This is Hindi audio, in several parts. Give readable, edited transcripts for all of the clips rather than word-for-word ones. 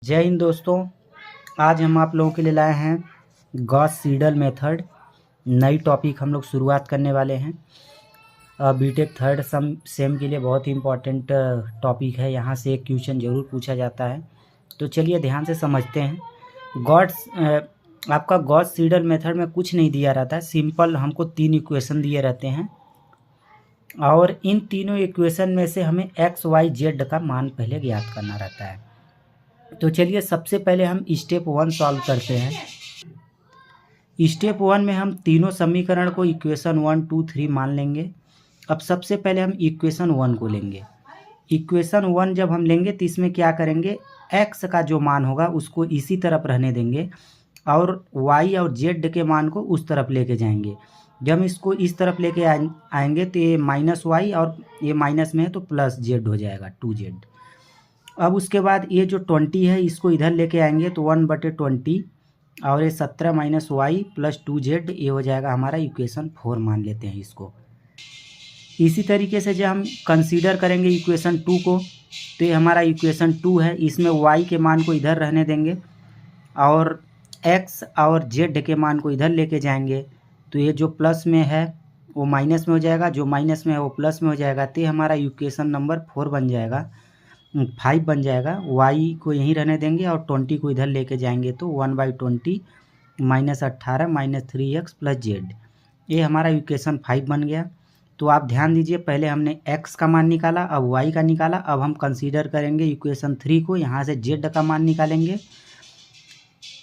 जय हिंद दोस्तों। आज हम आप लोगों के लिए लाए हैं गॉस सीडल मेथड। नई टॉपिक हम लोग शुरुआत करने वाले हैं। बीटेक थर्ड सेम के लिए बहुत ही इम्पोर्टेंट टॉपिक है। यहाँ से एक क्वेश्चन ज़रूर पूछा जाता है, तो चलिए ध्यान से समझते हैं। आपका गॉस सीडल मेथड में कुछ नहीं दिया रहता है। सिंपल हमको 3 इक्वेशन दिए रहते हैं और इन तीनों इक्वेशन में से हमें एक्स वाई जेड का मान पहले ज्ञात करना रहता है। तो चलिए सबसे पहले हम स्टेप 1 सॉल्व करते हैं। स्टेप 1 में हम तीनों समीकरण को इक्वेशन 1, 2, 3 मान लेंगे। अब सबसे पहले हम इक्वेशन 1 को लेंगे। इक्वेशन 1 जब हम लेंगे तो इसमें क्या करेंगे, x का जो मान होगा उसको इसी तरफ रहने देंगे और y और z के मान को उस तरफ लेके जाएंगे। जब हम इसको इस तरफ लेके आएंगे तो ये -y और ये माइनस में है तो +z हो जाएगा 2z। अब उसके बाद ये जो 20 है इसको इधर लेके आएंगे तो 1/20 और ये 17 - y + 2z ये हो जाएगा हमारा इक्वेशन 4 मान लेते हैं इसको। इसी तरीके से जब हम कंसीडर करेंगे इक्वेशन 2 को तो ये हमारा इक्वेशन 2 है। इसमें y के मान को इधर रहने देंगे और x और z के मान को इधर लेके जाएंगे तो ये जो प्लस में है वो माइनस में हो जाएगा, जो माइनस में है वो प्लस में हो जाएगा। तो हमारा इक्वेशन नंबर 4 बन जाएगा, 5 बन जाएगा। y को यहीं रहने देंगे और 20 को इधर लेके जाएंगे तो 1/20 -18 - 3x + z ये हमारा इक्वेशन 5 बन गया। तो आप ध्यान दीजिए, पहले हमने x का मान निकाला, अब y का निकाला। अब हम कंसीडर करेंगे इक्वेशन 3 को। यहाँ से z का मान निकालेंगे,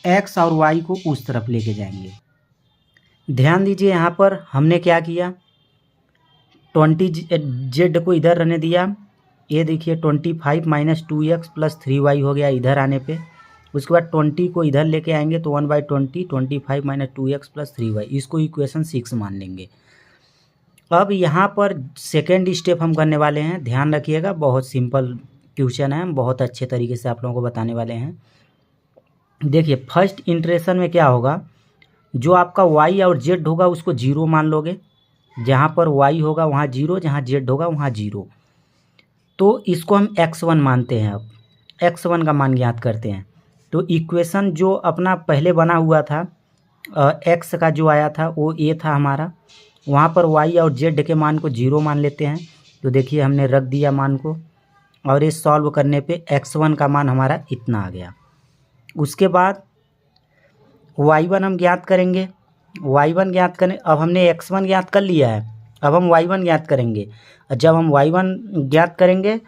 x और y को उस तरफ लेके जाएंगे। ध्यान दीजिए यहाँ पर हमने क्या किया, 20z को इधर रहने दिया। ये देखिए 25 - 2x + 3y हो गया इधर आने पे। उसके बाद 20 को इधर लेके आएंगे तो 1/20 25 - 2x + 3y इसको इक्वेशन 6 मान लेंगे। अब यहाँ पर सेकेंड स्टेप हम करने वाले हैं। ध्यान रखिएगा, बहुत सिंपल क्वेश्चन है, हम बहुत अच्छे तरीके से आप लोगों को बताने वाले हैं। देखिए फर्स्ट इंटरेशन में क्या होगा, जो आपका y और z होगा उसको 0 मान लोगे। जहाँ पर y होगा वहाँ 0, जहाँ z होगा वहाँ 0। तो इसको हम x1 मानते हैं। अब x1 का मान ज्ञात करते हैं। तो इक्वेशन जो अपना पहले बना हुआ था, x का जो आया था वो a था हमारा। वहाँ पर y और z के मान को 0 मान लेते हैं। तो देखिए हमने रख दिया मान को और ये सॉल्व करने पे x1 का मान हमारा इतना आ गया। उसके बाद y1 हम ज्ञात करेंगे। y1 ज्ञात करें, अब हमने x1 ज्ञात कर लिया है, अब हम y1 ज्ञात करेंगे। जब हम y1 ज्ञात करेंगे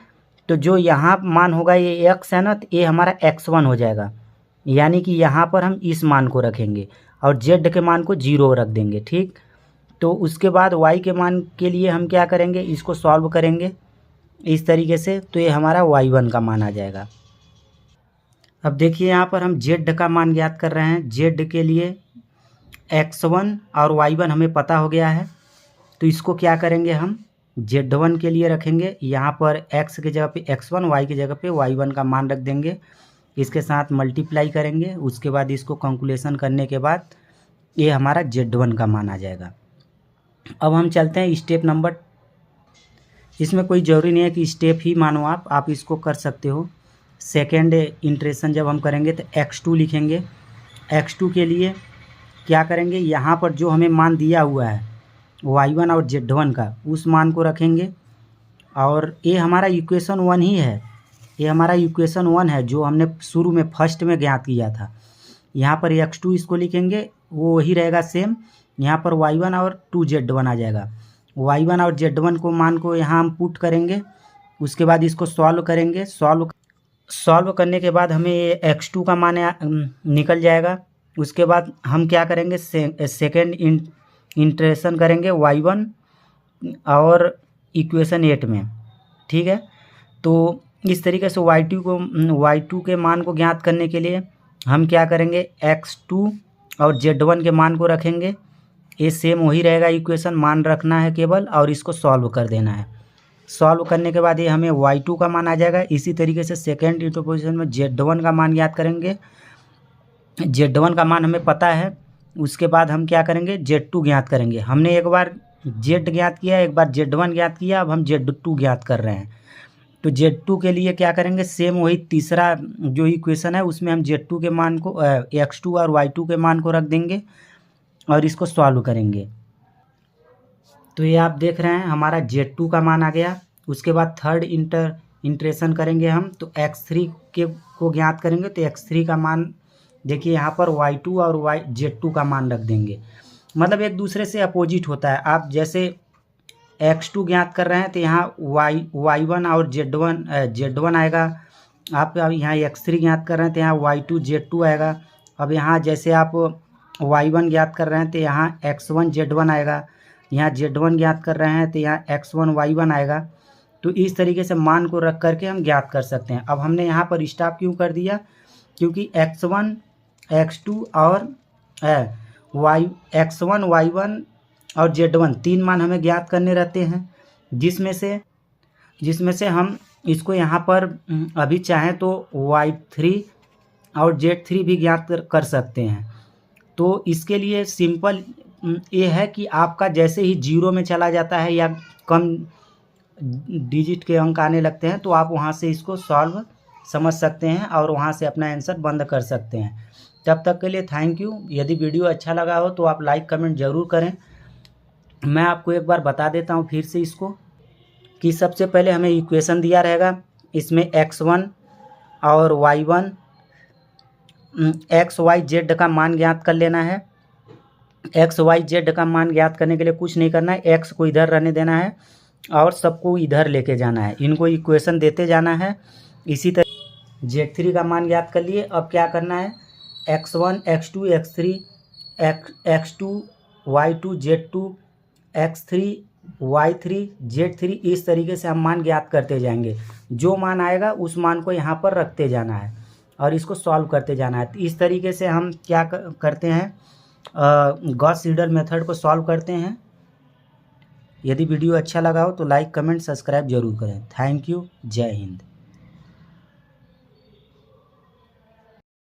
तो जो यहाँ मान होगा ये x है ना, तो ये हमारा x1 हो जाएगा। यानी कि यहाँ पर हम इस मान को रखेंगे और z के मान को 0 रख देंगे। ठीक, तो उसके बाद y के मान के लिए हम क्या करेंगे, इसको सॉल्व करेंगे इस तरीके से, तो ये हमारा y1 का मान आ जाएगा। अब देखिए यहाँ पर हम z का मान ज्ञात कर रहे हैं। z के लिए x1 और y1 हमें पता हो गया है, तो इसको क्या करेंगे, हम z1 के लिए रखेंगे। यहाँ पर x की जगह पे x1, y की जगह पे y1 का मान रख देंगे। इसके साथ मल्टीप्लाई करेंगे। उसके बाद इसको कैलकुलेशन करने के बाद ये हमारा z1 का मान आ जाएगा। अब हम चलते हैं स्टेप नंबर। इसमें कोई ज़रूरी नहीं है कि स्टेप ही मानो, आप इसको कर सकते हो। सेकेंड इंटरेशन जब हम करेंगे तो x2 लिखेंगे। x2 के लिए क्या करेंगे, यहाँ पर जो हमें मान दिया हुआ है y1 और z1 का, उस मान को रखेंगे। और ये हमारा इक्वेशन 1 ही है, ये हमारा इक्वेशन 1 है जो हमने शुरू में फर्स्ट में ज्ञात किया था। यहाँ पर x2 इसको लिखेंगे, वो वही रहेगा सेम। यहाँ पर y1 और 2z1 आ जाएगा। y1 और z1 को मान को यहाँ हम पुट करेंगे। उसके बाद इसको सॉल्व करेंगे। सॉल्व करने के बाद हमें ये x2 का मान निकल जाएगा। उसके बाद हम क्या करेंगे, सेकेंड इंटरेशन करेंगे y1 और इक्वेशन 8 में। ठीक है, तो इस तरीके से y2 के मान को ज्ञात करने के लिए हम क्या करेंगे, x2 और z1 के मान को रखेंगे। ये सेम वही रहेगा इक्वेशन, मान रखना है केवल और इसको सॉल्व कर देना है। सॉल्व करने के बाद ये हमें y2 का मान आ जाएगा। इसी तरीके से सेकेंड इंटरपोजिशन में z1 का मान ज्ञात करेंगे। z1 का मान हमें पता है। उसके बाद हम क्या करेंगे, z2 ज्ञात करेंगे। हमने एक बार z ज्ञात किया, एक बार z1 ज्ञात किया, अब हम z2 ज्ञात कर रहे हैं। तो Z2 के लिए क्या करेंगे, सेम वही तीसरा जो इक्वेशन है उसमें हम Z2 के मान को X2 और Y2 के मान को रख देंगे और इसको सॉल्व करेंगे। तो ये आप देख रहे हैं हमारा Z2 का मान आ गया। उसके बाद थर्ड इंटरेशन करेंगे हम, तो X3 को ज्ञात करेंगे। तो X3 का मान देखिए यहाँ पर Y2 और Z2 का मान रख देंगे, मतलब एक दूसरे से अपोजिट होता है। आप जैसे X2 ज्ञात कर रहे हैं तो यहाँ Y1 और Z1 आएगा। आप यहाँ X3 ज्ञात कर रहे हैं तो यहाँ Y2 Z2 आएगा। अब यहाँ जैसे आप Y1 ज्ञात कर रहे हैं तो यहाँ X1 Z1 आएगा। यहाँ Z1 ज्ञात कर रहे हैं तो यहाँ X1 Y1 आएगा। तो इस तरीके से मान को रख करके हम ज्ञात कर सकते हैं। अब हमने यहाँ पर स्टॉप क्यों कर दिया, क्योंकि X1 X2 और X1 Y1 और Z1 तीन मान हमें ज्ञात करने रहते हैं, जिसमें से हम इसको यहाँ पर अभी चाहें तो Y3 और Z3 भी ज्ञात कर सकते हैं। तो इसके लिए सिंपल ये है कि आपका जैसे ही जीरो में चला जाता है या कम डिजिट के अंक आने लगते हैं तो आप वहाँ से इसको सॉल्व समझ सकते हैं और वहाँ से अपना आंसर बंद कर सकते हैं। तब तक के लिए थैंक यू। यदि वीडियो अच्छा लगा हो तो आप लाइक कमेंट ज़रूर करें। मैं आपको एक बार बता देता हूँ फिर से इसको, कि सबसे पहले हमें इक्वेशन दिया रहेगा, इसमें X1 और Y1 XYZ का मान ज्ञात कर लेना है। XYZ का मान ज्ञात करने के लिए कुछ नहीं करना है, X को इधर रहने देना है और सबको इधर लेके जाना है, इनको इक्वेशन देते जाना है। इसी तरह Z3 का मान ज्ञात कर लिए। अब क्या करना है, X1 X2 X3 X2 Y2 Z2 X3 Y3 Z3, इस तरीके से हम मान ज्ञात करते जाएंगे। जो मान आएगा उस मान को यहाँ पर रखते जाना है और इसको सॉल्व करते जाना है। तो इस तरीके से हम क्या करते हैं, गॉस सीडल मेथड को सॉल्व करते हैं। यदि वीडियो अच्छा लगा हो तो लाइक कमेंट सब्सक्राइब जरूर करें। Thank you. जय हिंद।